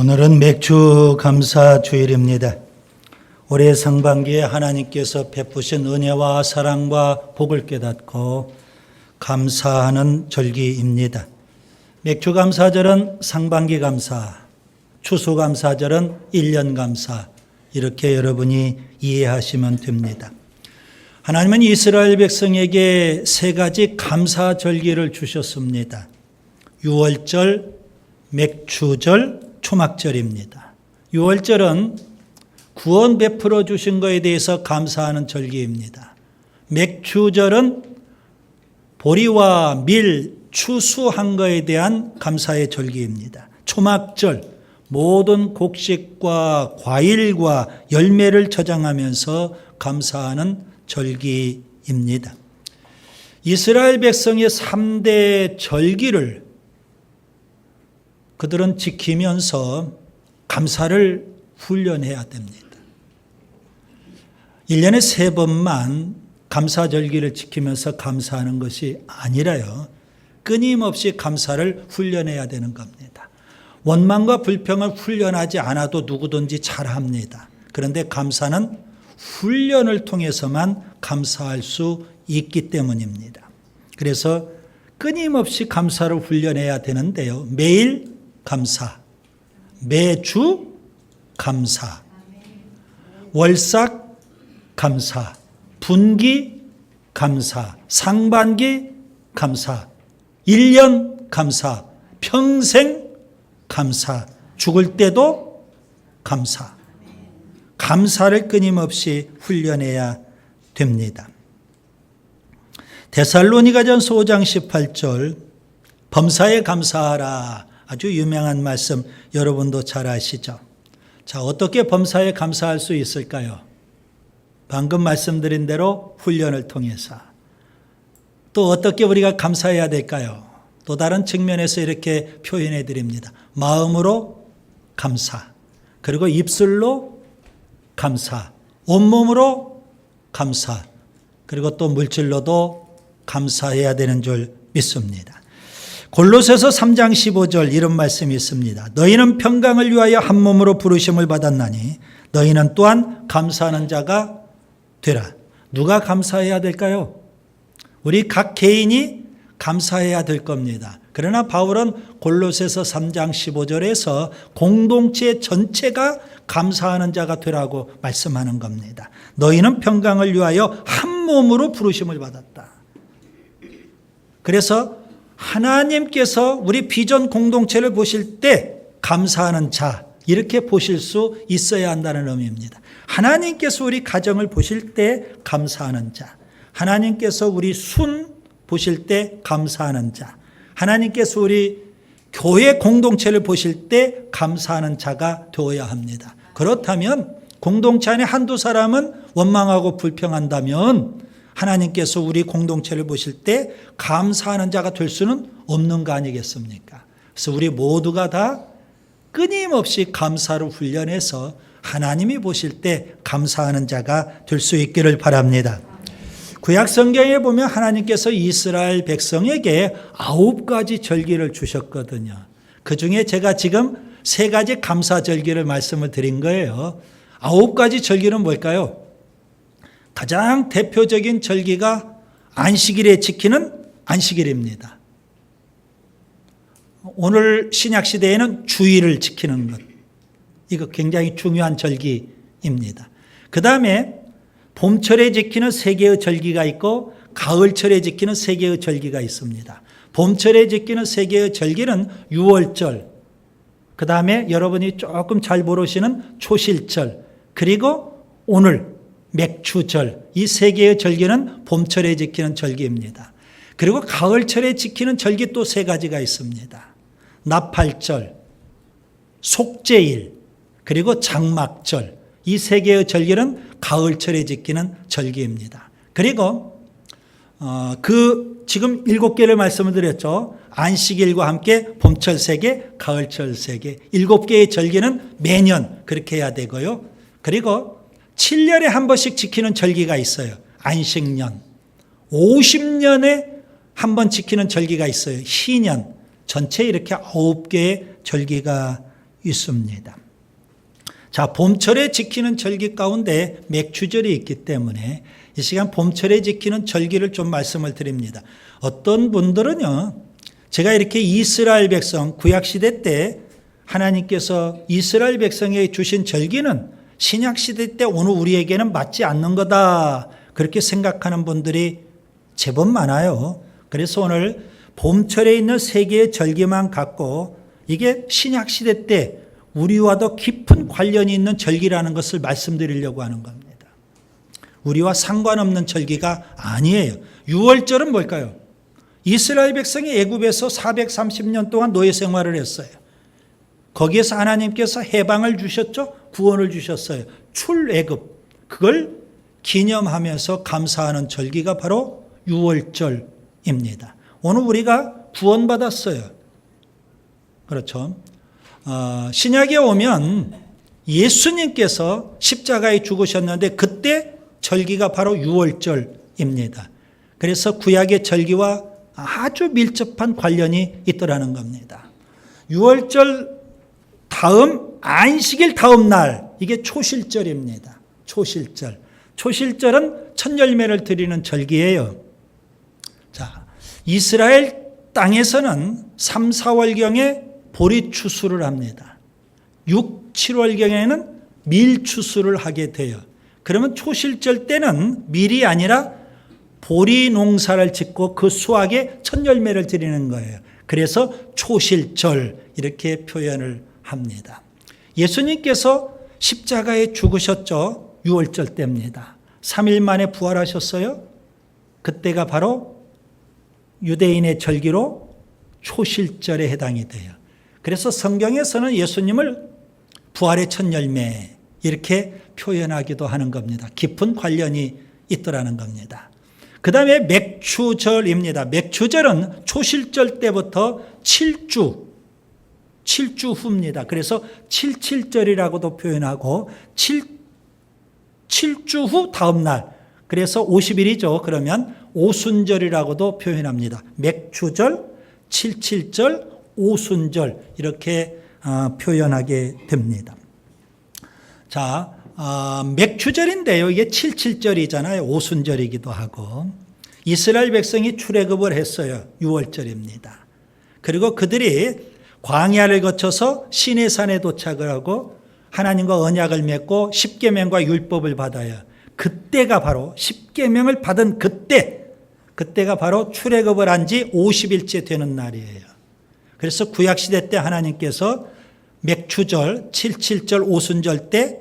오늘은 맥주 감사 주일입니다. 올해 상반기에 하나님께서 베푸신 은혜와 사랑과 복을 깨닫고 감사하는 절기입니다. 맥주 감사절은 상반기 감사, 추수 감사절은 1년 감사, 이렇게 여러분이 이해하시면 됩니다. 하나님은 이스라엘 백성에게 세 가지 감사 절기를 주셨습니다. 유월절, 맥주절, 초막절입니다. 유월절은 구원 베풀어 주신 것에 대해서 감사하는 절기입니다. 맥주절은 보리와 밀 추수한 것에 대한 감사의 절기입니다. 초막절, 모든 곡식과 과일과 열매를 저장하면서 감사하는 절기입니다. 이스라엘 백성의 3대 절기를 그들은 지키면서 감사를 훈련해야 됩니다. 1년에 3번만 감사절기를 지키면서 감사하는 것이 아니라요, 끊임없이 감사를 훈련해야 되는 겁니다. 원망과 불평을 훈련하지 않아도 누구든지 잘합니다. 그런데 감사는 훈련을 통해서만 감사할 수 있기 때문입니다. 그래서 끊임없이 감사를 훈련해야 되는데요, 매일 감사, 매주 감사, 월삭 감사, 분기 감사, 상반기 감사, 1년 감사, 평생 감사, 죽을 때도 감사. 감사를 끊임없이 훈련해야 됩니다. 데살로니가전서 5장 18절, 범사에 감사하라. 아주 유명한 말씀, 여러분도 잘 아시죠? 자, 어떻게 범사에 감사할 수 있을까요? 방금 말씀드린 대로 훈련을 통해서. 또 어떻게 우리가 감사해야 될까요? 또 다른 측면에서 이렇게 표현해 드립니다. 마음으로 감사, 그리고 입술로 감사, 온몸으로 감사, 그리고 또 물질로도 감사해야 되는 줄 믿습니다. 골로새서 3장 15절 이런 말씀이 있습니다. 너희는 평강을 위하여 한 몸으로 부르심을 받았나니 너희는 또한 감사하는 자가 되라. 누가 감사해야 될까요? 우리 각 개인이 감사해야 될 겁니다. 그러나 바울은 골로새서 3장 15절에서 공동체 전체가 감사하는 자가 되라고 말씀하는 겁니다. 너희는 평강을 위하여 한 몸으로 부르심을 받았다. 그래서 하나님께서 우리 비전 공동체를 보실 때 감사하는 자, 이렇게 보실 수 있어야 한다는 의미입니다. 하나님께서 우리 가정을 보실 때 감사하는 자, 하나님께서 우리 순 보실 때 감사하는 자, 하나님께서 우리 교회 공동체를 보실 때 감사하는 자가 되어야 합니다. 그렇다면 공동체 안에 한두 사람은 원망하고 불평한다면 하나님께서 우리 공동체를 보실 때 감사하는 자가 될 수는 없는 거 아니겠습니까? 그래서 우리 모두가 다 끊임없이 감사를 훈련해서 하나님이 보실 때 감사하는 자가 될 수 있기를 바랍니다. 구약 성경에 보면 하나님께서 이스라엘 백성에게 9가지 절기를 주셨거든요. 그 중에 제가 지금 3가지 감사 절기를 말씀을 드린 거예요. 9가지 절기는 뭘까요? 가장 대표적인 절기가 안식일에 지키는 안식일입니다. 오늘 신약시대에는 주일을 지키는 것, 이거 굉장히 중요한 절기입니다. 그 다음에 봄철에 지키는 3개의 절기가 있고 가을철에 지키는 3개의 절기가 있습니다. 봄철에 지키는 3개의 절기는 유월절, 그 다음에 여러분이 조금 잘 모르시는 초실절, 그리고 오늘 맥주절, 이 3개의 절기는 봄철에 지키는 절기입니다. 그리고 가을철에 지키는 절기 또 3가지가 있습니다. 나팔절, 속죄일, 그리고 장막절, 이 3개의 절기는 가을철에 지키는 절기입니다. 그리고 지금 7개를 말씀을 드렸죠. 안식일과 함께 봄철 3개, 가을철 3개, 7개의 절기는 매년 그렇게 해야 되고요. 그리고 7년에 한 번씩 지키는 절기가 있어요. 안식년. 50년에 한 번 지키는 절기가 있어요. 희년. 전체 이렇게 9개의 절기가 있습니다. 자, 봄철에 지키는 절기 가운데 맥추절이 있기 때문에 이 시간 봄철에 지키는 절기를 좀 말씀을 드립니다. 어떤 분들은요, 제가 이렇게 이스라엘 백성, 구약시대 때 하나님께서 이스라엘 백성에게 주신 절기는 신약시대 때 오늘 우리에게는 맞지 않는 거다, 그렇게 생각하는 분들이 제법 많아요. 그래서 오늘 봄철에 있는 세 개의 절기만 갖고 이게 신약시대 때 우리와도 깊은 관련이 있는 절기라는 것을 말씀드리려고 하는 겁니다. 우리와 상관없는 절기가 아니에요. 유월절은 뭘까요? 이스라엘 백성이 애굽에서 430년 동안 노예 생활을 했어요. 거기에서 하나님께서 해방을 주셨죠. 구원을 주셨어요. 출애굽. 그걸 기념하면서 감사하는 절기가 바로 유월절입니다. 오늘 우리가 구원받았어요. 그렇죠. 신약에 오면 예수님께서 십자가에 죽으셨는데 그때 절기가 바로 유월절입니다. 그래서 구약의 절기와 아주 밀접한 관련이 있더라는 겁니다. 유월절 다음 안식일 다음 날, 이게 초실절입니다. 초실절. 초실절은 첫 열매를 드리는 절기예요. 자, 이스라엘 땅에서는 3, 4월경에 보리 추수를 합니다. 6, 7월경에는 밀 추수를 하게 돼요. 그러면 초실절 때는 밀이 아니라 보리 농사를 짓고 그 수확에 첫 열매를 드리는 거예요. 그래서 초실절 이렇게 표현을 합니다. 예수님께서 십자가에 죽으셨죠. 유월절 때입니다. 3일 만에 부활하셨어요. 그때가 바로 유대인의 절기로 초실절에 해당이 돼요. 그래서 성경에서는 예수님을 부활의 첫 열매 이렇게 표현하기도 하는 겁니다. 깊은 관련이 있더라는 겁니다. 그 다음에 맥추절입니다. 맥추절은 초실절 때부터 7주 후입니다. 그래서 77절이라고도 표현하고 7주 후 다음 날, 그래서 50일이죠. 그러면 오순절이라고도 표현합니다. 맥추절, 77절, 오순절 이렇게 표현하게 됩니다. 자, 맥추절인데요. 이게 77절이잖아요. 오순절이기도 하고. 이스라엘 백성이 출애굽을 했어요. 6월절입니다. 그리고 그들이 광야를 거쳐서 시내산에 도착을 하고 하나님과 언약을 맺고 십계명과 율법을 받아요. 그때가 바로 십계명을 받은 그때가 바로 출애굽을 한 지 50일째 되는 날이에요. 그래서 구약시대 때 하나님께서 맥추절, 77절, 오순절 때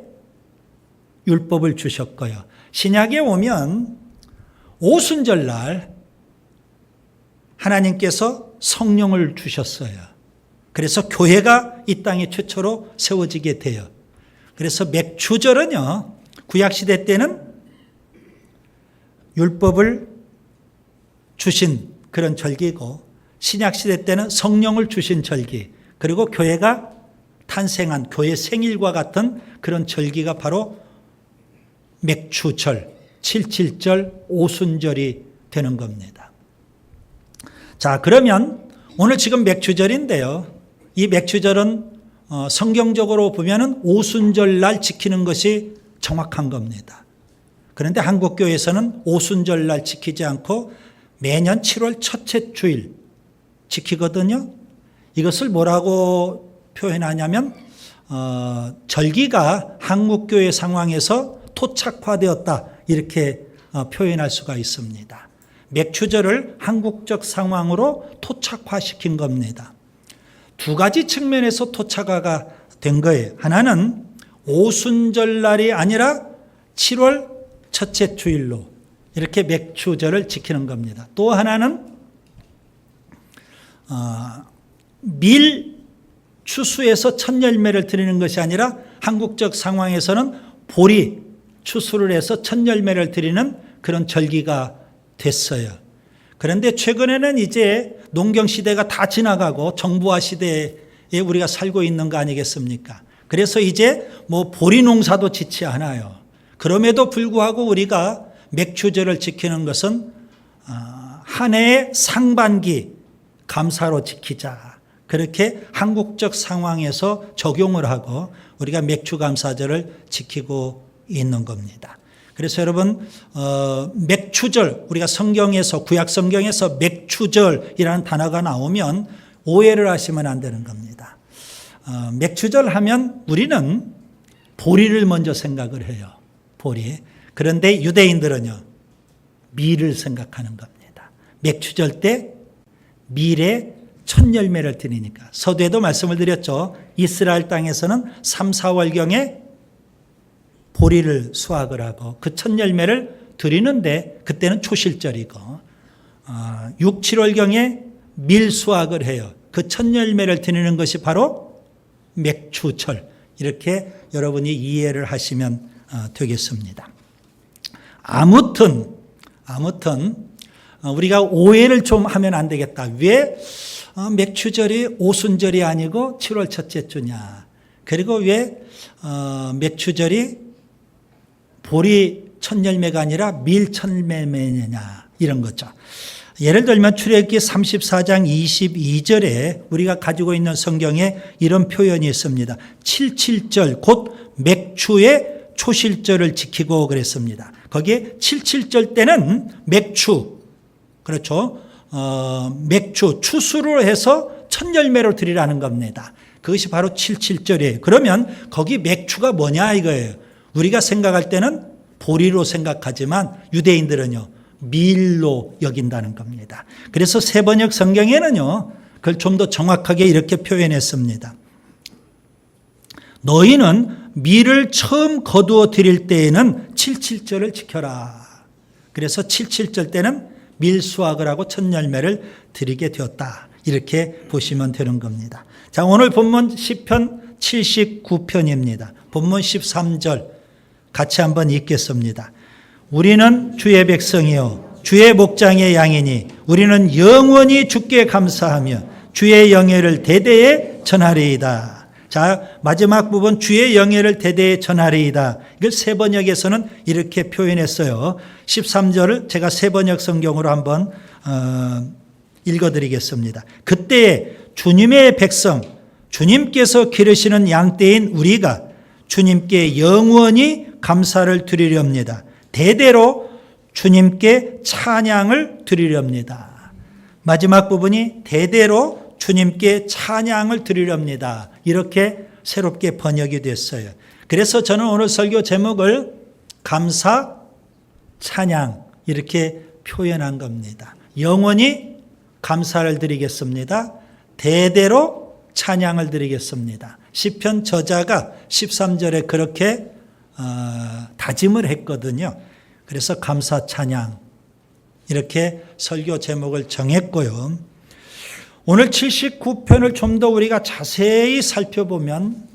율법을 주셨고요. 신약에 오면 오순절 날 하나님께서 성령을 주셨어요. 그래서 교회가 이 땅에 최초로 세워지게 돼요. 그래서 맥추절은요, 구약시대 때는 율법을 주신 그런 절기고, 신약시대 때는 성령을 주신 절기, 그리고 교회가 탄생한 교회 생일과 같은 그런 절기가 바로 맥추절, 77절, 오순절이 되는 겁니다. 자, 그러면 오늘 지금 맥추절인데요. 이 맥추절은 성경적으로 보면은 오순절 날 지키는 것이 정확한 겁니다. 그런데 한국교회에서는 오순절 날 지키지 않고 매년 7월 첫째 주일 지키거든요. 이것을 뭐라고 표현하냐면 절기가 한국교회 상황에서 토착화되었다, 이렇게 표현할 수가 있습니다. 맥추절을 한국적 상황으로 토착화시킨 겁니다. 두 가지 측면에서 토착화가 된 거예요. 하나는 오순절날이 아니라 7월 첫째 주일로 이렇게 맥추절을 지키는 겁니다. 또 하나는 밀 추수에서 첫 열매를 드리는 것이 아니라 한국적 상황에서는 보리 추수를 해서 첫 열매를 드리는 그런 절기가 됐어요. 그런데 최근에는 이제 농경 시대가 다 지나가고 정부화 시대에 우리가 살고 있는 거 아니겠습니까? 그래서 이제 뭐 보리 농사도 짓지 않아요. 그럼에도 불구하고 우리가 맥추절을 지키는 것은 한 해의 상반기 감사로 지키자, 그렇게 한국적 상황에서 적용을 하고 우리가 맥추감사절을 지키고 있는 겁니다. 그래서 여러분 맥추절, 우리가 성경에서 구약 성경에서 맥추절이라는 단어가 나오면 오해를 하시면 안 되는 겁니다. 맥추절 하면 우리는 보리를 먼저 생각을 해요. 보리. 그런데 유대인들은요, 밀을 생각하는 겁니다. 맥추절 때 밀의 첫 열매를 드리니까. 서두에도 말씀을 드렸죠. 이스라엘 땅에서는 3, 4월경에 보리를 수확을 하고 그 첫 열매를 드리는데 그때는 초실절이고 6, 7월경에 밀 수확을 해요. 그 첫 열매를 드리는 것이 바로 맥추절. 이렇게 여러분이 이해를 하시면 되겠습니다. 아무튼 우리가 오해를 좀 하면 안 되겠다. 왜 맥추절이 오순절이 아니고 7월 첫째 주냐. 그리고 왜 맥추절이 보리 첫 열매가 아니라 밀 첫 열매냐. 이런 거죠. 예를 들면 출애굽기 34장 22절에 우리가 가지고 있는 성경에 이런 표현이 있습니다. 77절 곧 맥추의 초실절을 지키고 그랬습니다. 거기에 77절 때는 맥추, 그렇죠. 맥추, 추수를 해서 첫 열매로 드리라는 겁니다. 그것이 바로 77절이에요. 그러면 거기 맥추가 뭐냐 이거예요. 우리가 생각할 때는 보리로 생각하지만 유대인들은요, 밀로 여긴다는 겁니다. 그래서 새번역 성경에는요, 그걸 좀 더 정확하게 이렇게 표현했습니다. 너희는 밀을 처음 거두어 드릴 때에는 77절을 지켜라. 그래서 77절 때는 밀 수확을 하고 첫 열매를 드리게 되었다. 이렇게 보시면 되는 겁니다. 자, 오늘 본문 시편 79편입니다. 본문 13절 같이 한번 읽겠습니다. 우리는 주의 백성이요 주의 목장의 양이니 우리는 영원히 주께 감사하며 주의 영예를 대대에 전하리이다. 자, 마지막 부분 주의 영예를 대대에 전하리이다. 이걸 새번역에서는 이렇게 표현했어요. 13절을 제가 새번역 성경으로 한번 읽어드리겠습니다. 그때에 주님의 백성, 주님께서 기르시는 양떼인 우리가 주님께 영원히 감사를 드리렵니다. 대대로 주님께 찬양을 드리렵니다. 마지막 부분이 대대로 주님께 찬양을 드리렵니다. 이렇게 새롭게 번역이 됐어요. 그래서 저는 오늘 설교 제목을 감사, 찬양 이렇게 표현한 겁니다. 영원히 감사를 드리겠습니다. 대대로 찬양을 드리겠습니다. 시편 저자가 13절에 그렇게 다짐을 했거든요. 그래서 감사, 찬양 이렇게 설교 제목을 정했고요. 오늘 79편을 좀 더 우리가 자세히 살펴보면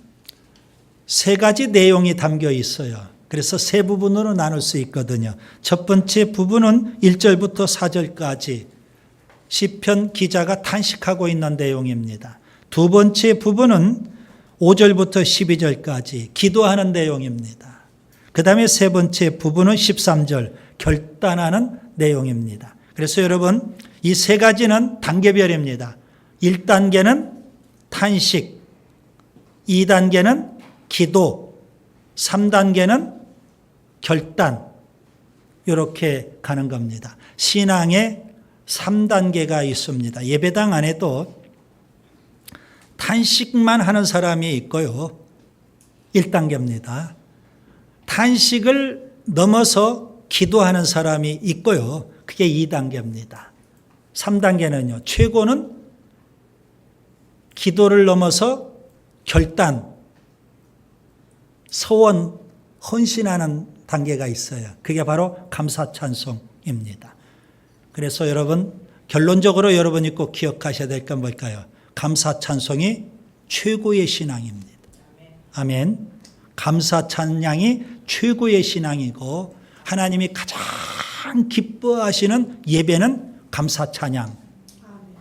세 가지 내용이 담겨 있어요. 그래서 세 부분으로 나눌 수 있거든요. 첫 번째 부분은 1절부터 4절까지 시편 기자가 탄식하고 있는 내용입니다. 두 번째 부분은 5절부터 12절까지 기도하는 내용입니다. 그 다음에 세 번째 부분은 13절 결단하는 내용입니다. 그래서 여러분 이 세 가지는 단계별입니다. 1단계는 탄식, 2단계는 기도, 3단계는 결단 이렇게 가는 겁니다. 신앙에 3단계가 있습니다. 예배당 안에도 탄식만 하는 사람이 있고요. 1단계입니다. 탄식을 넘어서 기도하는 사람이 있고요. 그게 2단계입니다. 3단계는요. 최고는 기도를 넘어서 결단, 서원, 헌신하는 단계가 있어요. 그게 바로 감사 찬송입니다. 그래서 여러분 결론적으로 여러분이 꼭 기억하셔야 될 건 뭘까요? 감사 찬송이 최고의 신앙입니다. 아멘. 감사 찬양이 최고의 신앙이고 하나님이 가장 기뻐하시는 예배는 감사 찬양.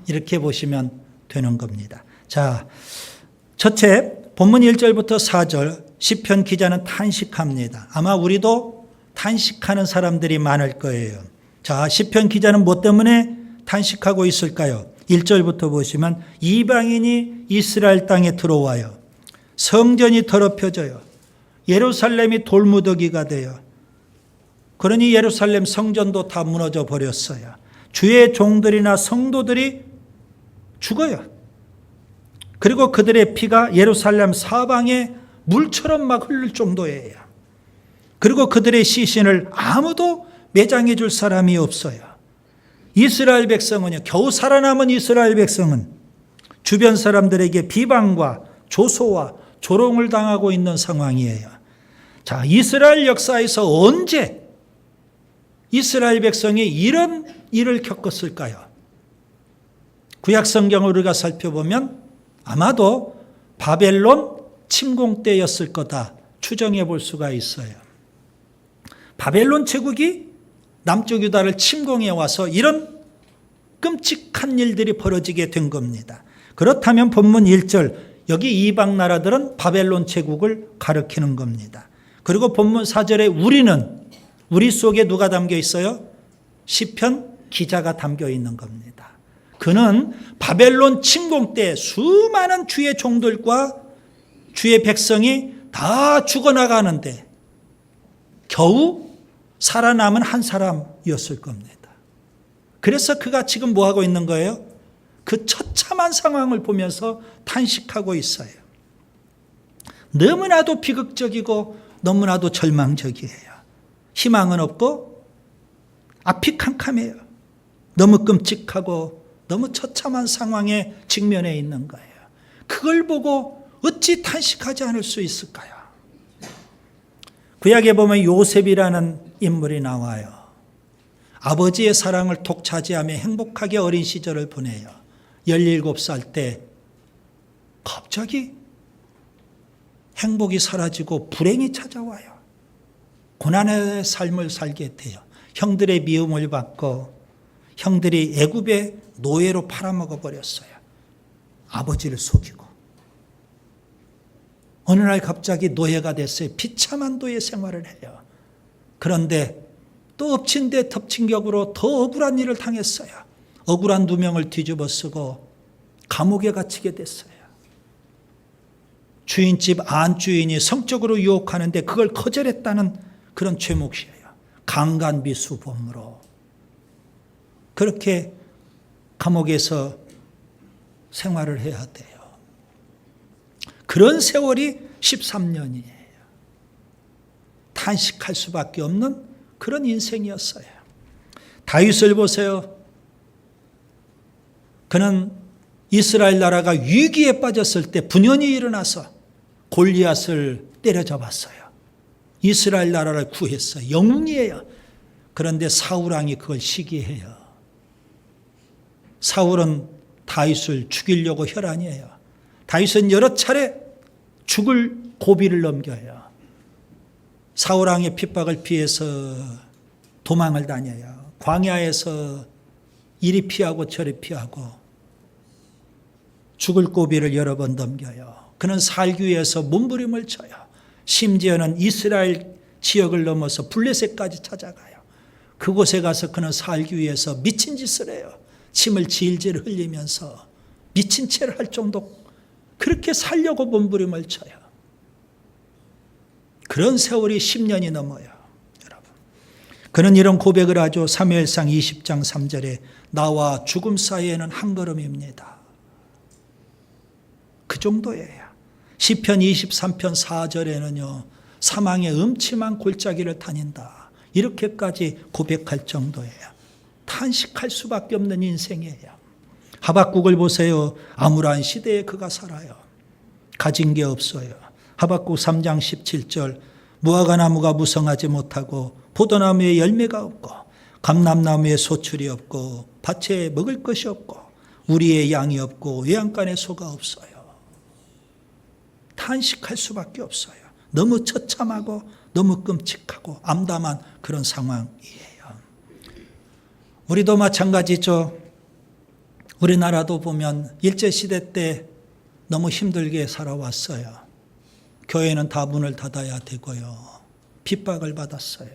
이렇게 보시면 되는 겁니다. 자, 첫째 본문 1절부터 4절 시편 기자는 탄식합니다. 아마 우리도 탄식하는 사람들이 많을 거예요. 자, 시편 기자는 뭐 때문에 탄식하고 있을까요? 1절부터 보시면 이방인이 이스라엘 땅에 들어와요. 성전이 더럽혀져요. 예루살렘이 돌무더기가 돼요. 그러니 예루살렘 성전도 다 무너져 버렸어요. 주의 종들이나 성도들이 죽어요. 그리고 그들의 피가 예루살렘 사방에 물처럼 막 흐를 정도예요. 그리고 그들의 시신을 아무도 매장해 줄 사람이 없어요. 이스라엘 백성은요, 겨우 살아남은 이스라엘 백성은 주변 사람들에게 비방과 조소와 조롱을 당하고 있는 상황이에요. 자, 이스라엘 역사에서 언제 이스라엘 백성이 이런 일을 겪었을까요? 구약 성경을 우리가 살펴보면 아마도 바벨론 침공 때였을 거다 추정해 볼 수가 있어요. 바벨론 제국이 남쪽 유다를 침공해 와서 이런 끔찍한 일들이 벌어지게 된 겁니다. 그렇다면 본문 1절 여기 이방 나라들은 바벨론 제국을 가리키는 겁니다. 그리고 본문 4절에 우리 속에 누가 담겨 있어요? 시편 기자가 담겨 있는 겁니다. 그는 바벨론 침공 때 수많은 주의 종들과 주의 백성이 다 죽어나가는데 겨우 살아남은 한 사람이었을 겁니다. 그래서 그가 지금 뭐 하고 있는 거예요? 그 처참한 상황을 보면서 탄식하고 있어요. 너무나도 비극적이고 너무나도 절망적이에요. 희망은 없고 앞이 캄캄해요. 너무 끔찍하고 너무 처참한 상황에 직면해 있는 거예요. 그걸 보고 어찌 탄식하지 않을 수 있을까요? 구약에 보면 요셉이라는 인물이 나와요. 아버지의 사랑을 독차지하며 행복하게 어린 시절을 보내요. 17살 때 갑자기 행복이 사라지고 불행이 찾아와요. 고난의 삶을 살게 돼요. 형들의 미움을 받고 형들이 애굽의 노예로 팔아먹어 버렸어요. 아버지를 속이고. 어느 날 갑자기 노예가 됐어요. 비참한 노예 생활을 해요. 그런데 또 엎친 데 덮친 격으로 더 억울한 일을 당했어요. 억울한 누명을 뒤집어 쓰고 감옥에 갇히게 됐어요. 주인집 안주인이 성적으로 유혹하는데 그걸 거절했다는 그런 죄목이에요. 강간비수범으로. 그렇게 감옥에서 생활을 해야 돼요. 그런 세월이 13년이에요. 탄식할 수밖에 없는 그런 인생이었어요. 다윗을 보세요. 그는 이스라엘 나라가 위기에 빠졌을 때 분연히 일어나서 골리앗을 때려잡았어요. 이스라엘 나라를 구했어요. 영웅이에요. 그런데 사울왕이 그걸 시기해요. 사울은 다윗을 죽이려고 혈안이에요. 다윗은 여러 차례 죽을 고비를 넘겨요. 사울왕의 핍박을 피해서 도망을 다녀요. 광야에서 이리 피하고 저리 피하고 죽을 고비를 여러 번 넘겨요. 그는 살기 위해서 몸부림을 쳐요. 심지어는 이스라엘 지역을 넘어서 블레셋까지 찾아가요. 그곳에 가서 그는 살기 위해서 미친 짓을 해요. 침을 질질 흘리면서 미친 채를 할 정도 그렇게 살려고 몸부림을 쳐요. 그런 세월이 10년이 넘어요. 여러분. 그는 이런 고백을 하죠. 사무엘상 20장 3절에 나와 죽음 사이에는 한 걸음입니다. 그 정도예요. 시편 23편 4절에는요. 사망의 음침한 골짜기를 다닌다. 이렇게까지 고백할 정도예요. 탄식할 수밖에 없는 인생이에요. 하박국을 보세요. 암울한 시대에 그가 살아요. 가진 게 없어요. 하박국 3장 17절 무화과나무가 무성하지 못하고 포도나무에 열매가 없고 감람나무에 소출이 없고 밭에 먹을 것이 없고 우리의 양이 없고 외양간에 소가 없어요. 탄식할 수밖에 없어요. 너무 처참하고 너무 끔찍하고 암담한 그런 상황이에요. 우리도 마찬가지죠. 우리나라도 보면 일제시대 때 너무 힘들게 살아왔어요. 교회는 다 문을 닫아야 되고요. 핍박을 받았어요.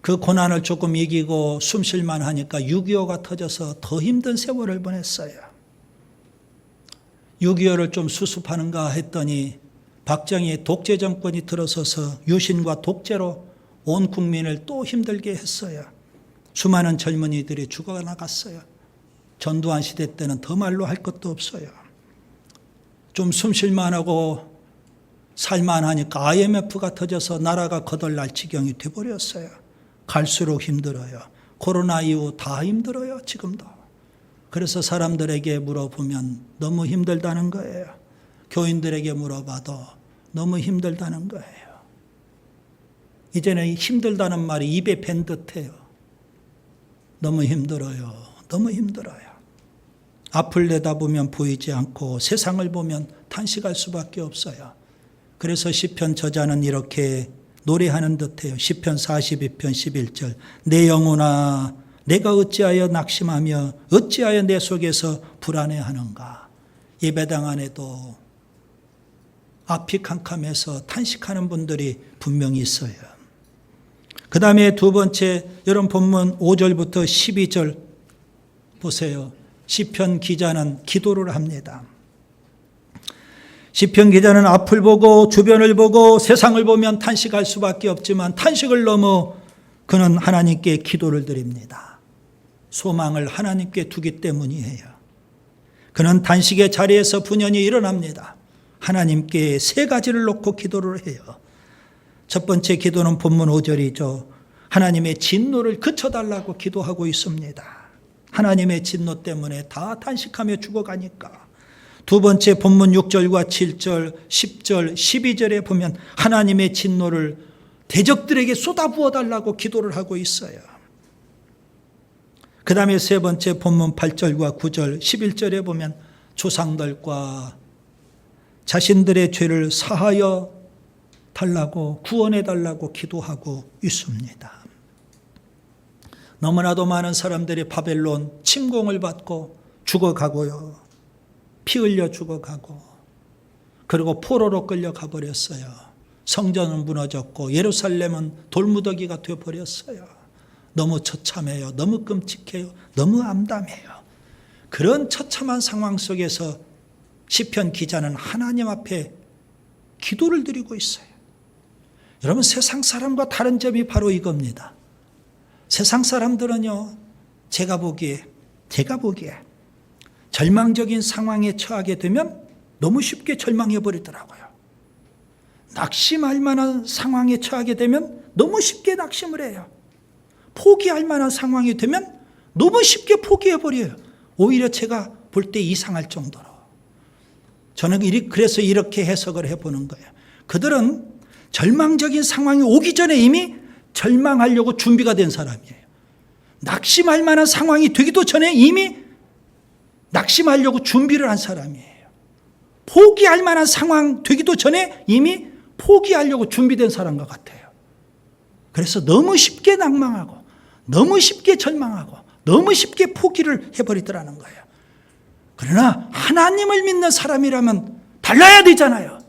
그 고난을 조금 이기고 숨 쉴만 하니까 6.25가 터져서 더 힘든 세월을 보냈어요. 6.25를 좀 수습하는가 했더니 박정희의 독재 정권이 들어서서 유신과 독재로 온 국민을 또 힘들게 했어요. 수많은 젊은이들이 죽어나갔어요. 전두환 시대 때는 더 말로 할 것도 없어요. 좀 숨 쉴만하고 살만하니까 IMF가 터져서 나라가 거덜날 지경이 돼버렸어요. 갈수록 힘들어요. 코로나 이후 다 힘들어요, 지금도. 그래서 사람들에게 물어보면 너무 힘들다는 거예요. 교인들에게 물어봐도 너무 힘들다는 거예요. 이제는 힘들다는 말이 입에 밴 듯해요. 너무 힘들어요. 너무 힘들어요. 앞을 내다보면 보이지 않고 세상을 보면 탄식할 수밖에 없어요. 그래서 시편 저자는 이렇게 노래하는 듯해요. 시편 42편 11절. 내 영혼아 내가 어찌하여 낙심하며 어찌하여 내 속에서 불안해하는가. 예배당 안에도 앞이 캄캄해서 탄식하는 분들이 분명히 있어요. 그 다음에 두 번째, 여러분 본문 5절부터 12절 보세요. 시편 기자는 기도를 합니다. 시편 기자는 앞을 보고 주변을 보고 세상을 보면 탄식할 수밖에 없지만 탄식을 넘어 그는 하나님께 기도를 드립니다. 소망을 하나님께 두기 때문이에요. 그는 단식의 자리에서 분연히 일어납니다. 하나님께 세 가지를 놓고 기도를 해요. 첫 번째 기도는 본문 5절이죠. 하나님의 진노를 그쳐달라고 기도하고 있습니다. 하나님의 진노 때문에 다 탄식하며 죽어가니까. 두 번째 본문 6절과 7절, 10절, 12절에 보면 하나님의 진노를 대적들에게 쏟아부어달라고 기도를 하고 있어요. 그 다음에 세 번째 본문 8절과 9절, 11절에 보면 조상들과 자신들의 죄를 사하여 달라고 구원해 달라고 기도하고 있습니다. 너무나도 많은 사람들이 바벨론 침공을 받고 죽어가고요. 피 흘려 죽어가고 그리고 포로로 끌려가 버렸어요. 성전은 무너졌고 예루살렘은 돌무더기가 되어버렸어요. 너무 처참해요. 너무 끔찍해요. 너무 암담해요. 그런 처참한 상황 속에서 시편 기자는 하나님 앞에 기도를 드리고 있어요. 여러분 세상 사람과 다른 점이 바로 이겁니다. 세상 사람들은요, 제가 보기에 절망적인 상황에 처하게 되면 너무 쉽게 절망해 버리더라고요. 낙심할 만한 상황에 처하게 되면 너무 쉽게 낙심을 해요. 포기할 만한 상황이 되면 너무 쉽게 포기해 버려요. 오히려 제가 볼 때 이상할 정도로. 저는 그래서 이렇게 해석을 해보는 거예요. 그들은 절망적인 상황이 오기 전에 이미 절망하려고 준비가 된 사람이에요. 낙심할 만한 상황이 되기도 전에 이미 낙심하려고 준비를 한 사람이에요. 포기할 만한 상황 되기도 전에 이미 포기하려고 준비된 사람과 같아요. 그래서 너무 쉽게 낭망하고 너무 쉽게 절망하고 너무 쉽게 포기를 해버리더라는 거예요. 그러나 하나님을 믿는 사람이라면 달라야 되잖아요.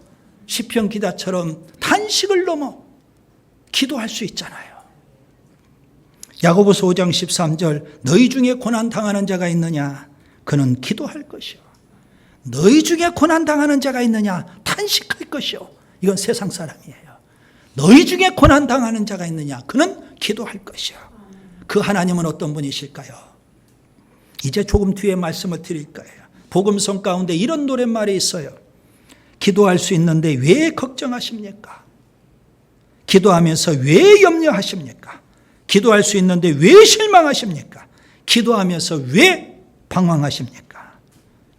시편 기자처럼 탄식을 넘어 기도할 수 있잖아요. 야고보서 5장 13절 너희 중에 고난당하는 자가 있느냐? 그는 기도할 것이요. 너희 중에 고난당하는 자가 있느냐? 탄식할 것이요. 이건 세상 사람이에요. 너희 중에 고난당하는 자가 있느냐? 그는 기도할 것이요. 그 하나님은 어떤 분이실까요? 이제 조금 뒤에 말씀을 드릴 거예요. 복음성 가운데 이런 노랫말이 있어요. 기도할 수 있는데 왜 걱정하십니까? 기도하면서 왜 염려하십니까? 기도할 수 있는데 왜 실망하십니까? 기도하면서 왜 방황하십니까?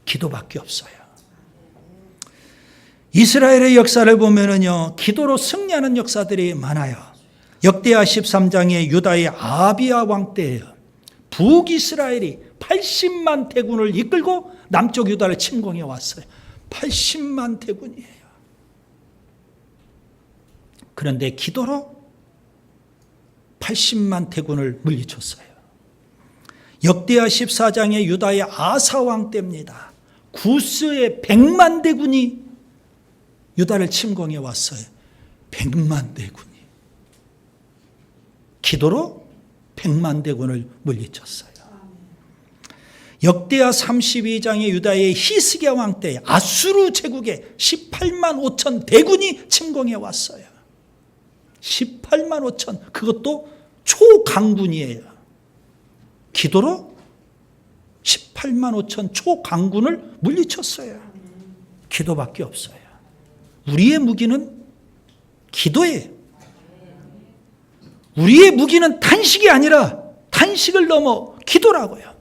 기도밖에 없어요. 이스라엘의 역사를 보면은요, 기도로 승리하는 역사들이 많아요. 역대하 13장에 유다의 아비야 왕 때예요. 북이스라엘이 80만 대군을 이끌고 남쪽 유다를 침공해 왔어요. 80만 대군이에요. 그런데 기도로 80만 대군을 물리쳤어요. 역대하 14장의 유다의 아사 왕 때입니다. 구스의 100만 대군이 유다를 침공해 왔어요. 100만 대군이. 기도로 100만 대군을 물리쳤어요. 역대하 32장의 유다의 히스기야 왕 때 아수르 제국에 18만 5천 대군이 침공해 왔어요. 18만 5천, 그것도 초강군이에요. 기도로 18만 5천 초강군을 물리쳤어요. 기도밖에 없어요. 우리의 무기는 기도예요. 우리의 무기는 단식이 아니라 단식을 넘어 기도라고요.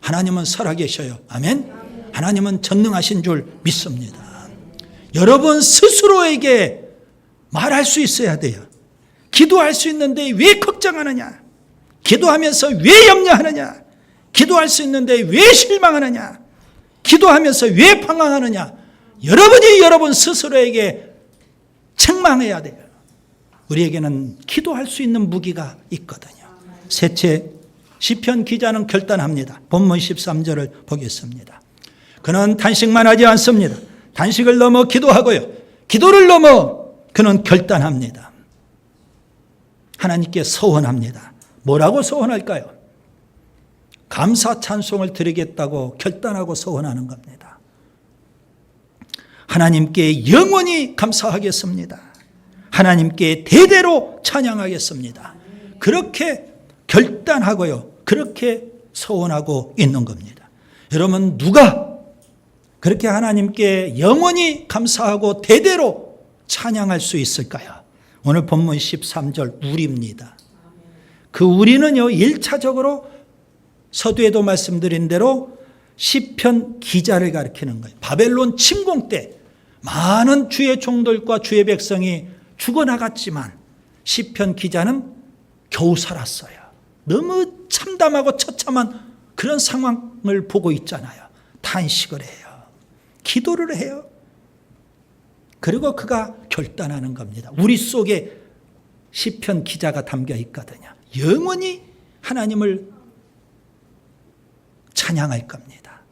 하나님은 살아계셔요. 아멘. 하나님은 전능하신 줄 믿습니다. 여러분 스스로에게 말할 수 있어야 돼요. 기도할 수 있는데 왜 걱정하느냐? 기도하면서 왜 염려하느냐? 기도할 수 있는데 왜 실망하느냐? 기도하면서 왜 방황하느냐? 여러분이 여러분 스스로에게 책망해야 돼요. 우리에게는 기도할 수 있는 무기가 있거든요. 셋째, 시편 기자는 결단합니다. 본문 13절을 보겠습니다. 그는 단식만 하지 않습니다. 단식을 넘어 기도하고요. 기도를 넘어 그는 결단합니다. 하나님께 서원합니다. 뭐라고 서원할까요? 감사 찬송을 드리겠다고 결단하고 서원하는 겁니다. 하나님께 영원히 감사하겠습니다. 하나님께 대대로 찬양하겠습니다. 그렇게 결단하고요. 그렇게 서원하고 있는 겁니다. 여러분 누가 그렇게 하나님께 영원히 감사하고 대대로 찬양할 수 있을까요? 오늘 본문 13절 우리입니다. 그 우리는요 1차적으로 서두에도 말씀드린 대로 시편 기자를 가리키는 거예요. 바벨론 침공 때 많은 주의 종들과 주의 백성이 죽어나갔지만 시편 기자는 겨우 살았어요. 너무 참담하고 처참한 그런 상황을 보고 있잖아요. 탄식을 해요. 기도를 해요. 그리고 그가 결단하는 겁니다. 우리 속에 시편 기자가 담겨 있거든요. 영원히 하나님을 찬양할 겁니다.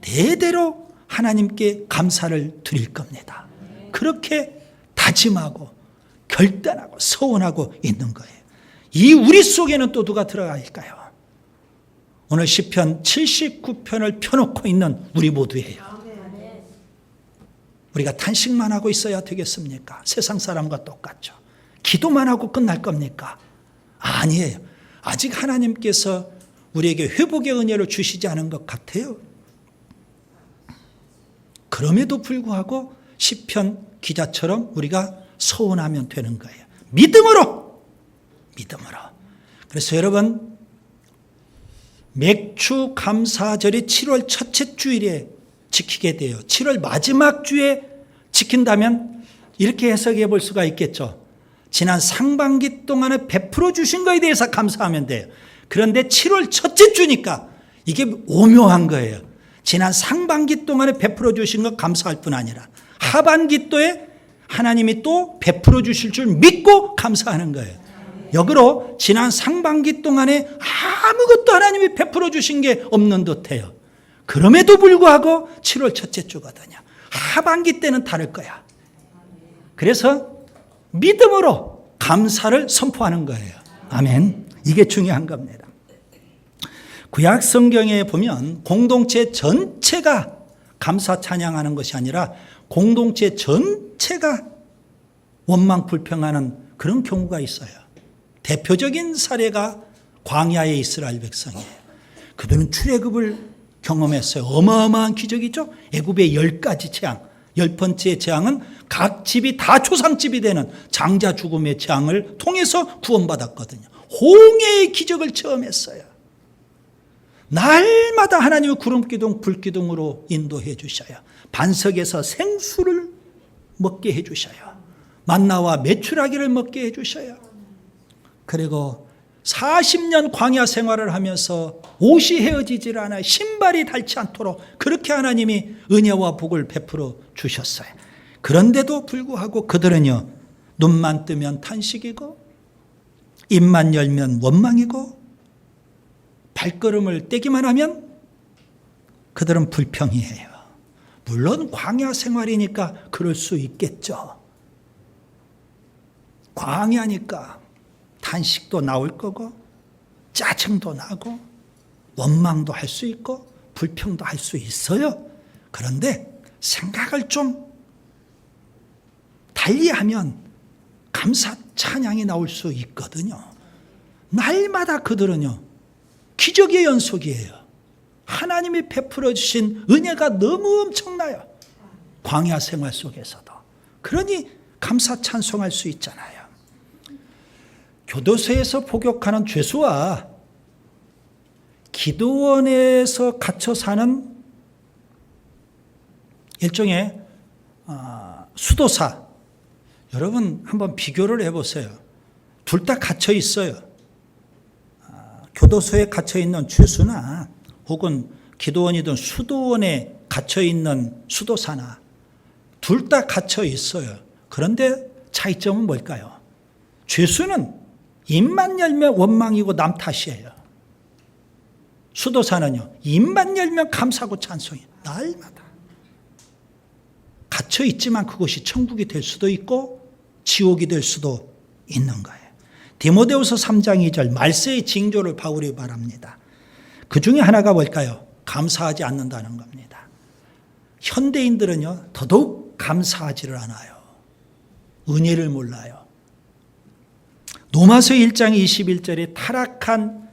대대로 하나님께 감사를 드릴 겁니다. 그렇게 다짐하고 결단하고 서원하고 있는 거예요. 이 우리 속에는 또 누가 들어가 있을까요? 오늘 시편 79편을 펴놓고 있는 우리 모두예요. 우리가 탄식만 하고 있어야 되겠습니까? 세상 사람과 똑같죠. 기도만 하고 끝날 겁니까? 아니에요. 아직 하나님께서 우리에게 회복의 은혜를 주시지 않은 것 같아요. 그럼에도 불구하고 시편 기자처럼 우리가 서원하면 되는 거예요. 믿음으로. 그래서 여러분 맥주 감사절이 7월 첫째 주일에 지키게 돼요. 7월 마지막 주에 지킨다면 이렇게 해석해 볼 수가 있겠죠. 지난 상반기 동안에 베풀어 주신 것에 대해서 감사하면 돼요. 그런데 7월 첫째 주니까 이게 오묘한 거예요. 지난 상반기 동안에 베풀어 주신 것 감사할 뿐 아니라 하반기도에 하나님이 또 베풀어 주실 줄 믿고 감사하는 거예요. 역으로 지난 상반기 동안에 아무것도 하나님이 베풀어 주신 게 없는 듯해요. 그럼에도 불구하고 7월 첫째 주거든요. 하반기 때는 다를 거야. 그래서 믿음으로 감사를 선포하는 거예요. 아멘. 이게 중요한 겁니다. 구약 성경에 보면 공동체 전체가 감사 찬양하는 것이 아니라 공동체 전체가 원망 불평하는 그런 경우가 있어요. 대표적인 사례가 광야의 이스라엘 백성이에요. 그들은 출애굽을 경험했어요. 어마어마한 기적이죠. 애굽의 10가지 재앙, 10번째 재앙은 각 집이 다 초상집이 되는 장자 죽음의 재앙을 통해서 구원받았거든요. 홍해의 기적을 체험했어요. 날마다 하나님의 구름기둥, 불기둥으로 인도해 주셔요. 반석에서 생수를 먹게 해 주셔요. 만나와 메추라기를 먹게 해 주셔요. 그리고 40년 광야 생활을 하면서 옷이 헤어지질 않아요. 신발이 닳지 않도록 그렇게 하나님이 은혜와 복을 베풀어 주셨어요. 그런데도 불구하고 그들은요, 눈만 뜨면 탄식이고 입만 열면 원망이고 발걸음을 떼기만 하면 그들은 불평이에요. 물론 광야 생활이니까 그럴 수 있겠죠. 광야니까 탄식도 나올 거고 짜증도 나고 원망도 할 수 있고 불평도 할 수 있어요. 그런데 생각을 좀 달리하면 감사 찬양이 나올 수 있거든요. 날마다 그들은요 기적의 연속이에요. 하나님이 베풀어 주신 은혜가 너무 엄청나요. 광야 생활 속에서도. 그러니 감사 찬송할 수 있잖아요. 교도소에서 복역하는 죄수와 기도원에서 갇혀 사는 일종의 수도사, 여러분 한번 비교를 해보세요. 둘 다 갇혀 있어요. 교도소에 갇혀 있는 죄수나 혹은 기도원이든 수도원에 갇혀 있는 수도사나 둘 다 갇혀 있어요. 그런데 차이점은 뭘까요? 죄수는 입만 열면 원망이고 남 탓이에요. 수도사는요, 입만 열면 감사하고 찬송이에요. 날마다. 갇혀 있지만 그것이 천국이 될 수도 있고 지옥이 될 수도 있는 거예요. 디모데후서 3장 2절 말세의 징조를 바울이 말합니다. 그 중에 하나가 뭘까요? 감사하지 않는다는 겁니다. 현대인들은요 더더욱 감사하지를 않아요. 은혜를 몰라요. 로마서 1장 21절에 타락한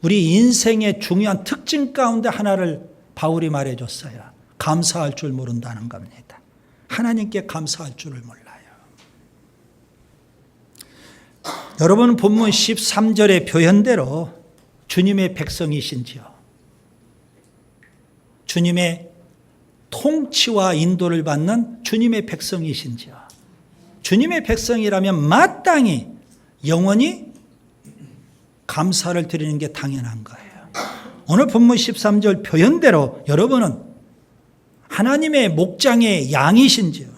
우리 인생의 중요한 특징 가운데 하나를 바울이 말해줬어요. 감사할 줄 모른다는 겁니다. 하나님께 감사할 줄을 몰라요. 여러분 본문 13절의 표현대로 주님의 백성이신지요. 주님의 통치와 인도를 받는 주님의 백성이신지요. 주님의 백성이라면 마땅히 영원히 감사를 드리는 게 당연한 거예요. 오늘 본문 13절 표현대로 여러분은 하나님의 목장의 양이신지요.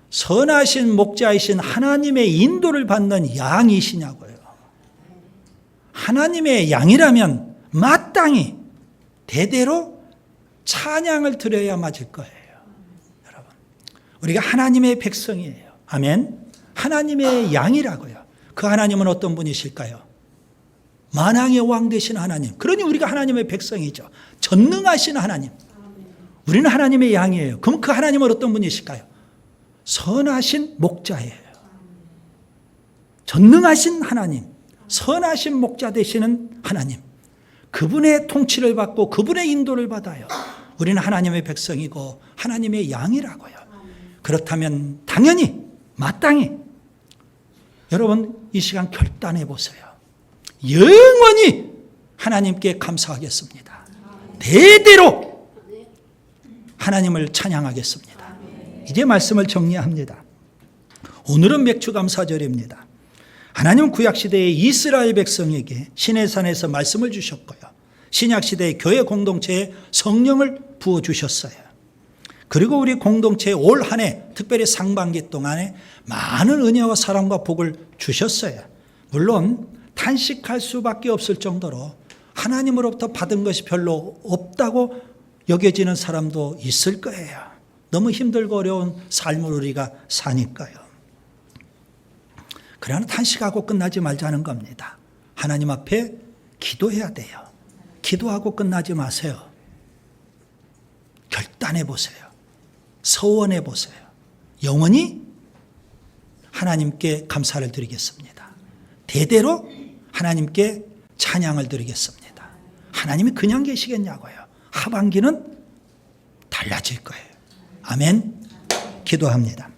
선하신 목자이신 하나님의 인도를 받는 양이시냐고요. 하나님의 양이라면 마땅히 대대로 찬양을 드려야 맞을 거예요. 여러분, 우리가 하나님의 백성이에요. 아멘. 하나님의 양이라고요. 그 하나님은 어떤 분이실까요? 만왕의 왕 되신 하나님. 그러니 우리가 하나님의 백성이죠. 전능하신 하나님. 우리는 하나님의 양이에요. 그럼 그 하나님은 어떤 분이실까요? 선하신 목자예요. 전능하신 하나님, 선하신 목자 되시는 하나님, 그분의 통치를 받고 그분의 인도를 받아요. 우리는 하나님의 백성이고 하나님의 양이라고요. 그렇다면 당연히 마땅히 여러분 이 시간 결단해 보세요. 영원히 하나님께 감사하겠습니다. 대대로 하나님을 찬양하겠습니다. 이제 말씀을 정리합니다. 오늘은 맥주감사절입니다. 하나님은 구약시대의 이스라엘 백성에게 시내산에서 말씀을 주셨고요. 신약시대의 교회 공동체에 성령을 부어주셨어요. 그리고 우리 공동체에 올 한 해 특별히 상반기 동안에 많은 은혜와 사랑과 복을 주셨어요. 물론 탄식할 수밖에 없을 정도로 하나님으로부터 받은 것이 별로 없다고 여겨지는 사람도 있을 거예요. 너무 힘들고 어려운 삶을 우리가 사니까요. 그러나 탄식하고 끝나지 말자는 겁니다. 하나님 앞에 기도해야 돼요. 기도하고 끝나지 마세요. 결단해 보세요. 서원해 보세요. 영원히 하나님께 감사를 드리겠습니다. 대대로 하나님께 찬양을 드리겠습니다. 하나님이 그냥 계시겠냐고요. 하반기는 달라질 거예요. 아멘. 기도합니다.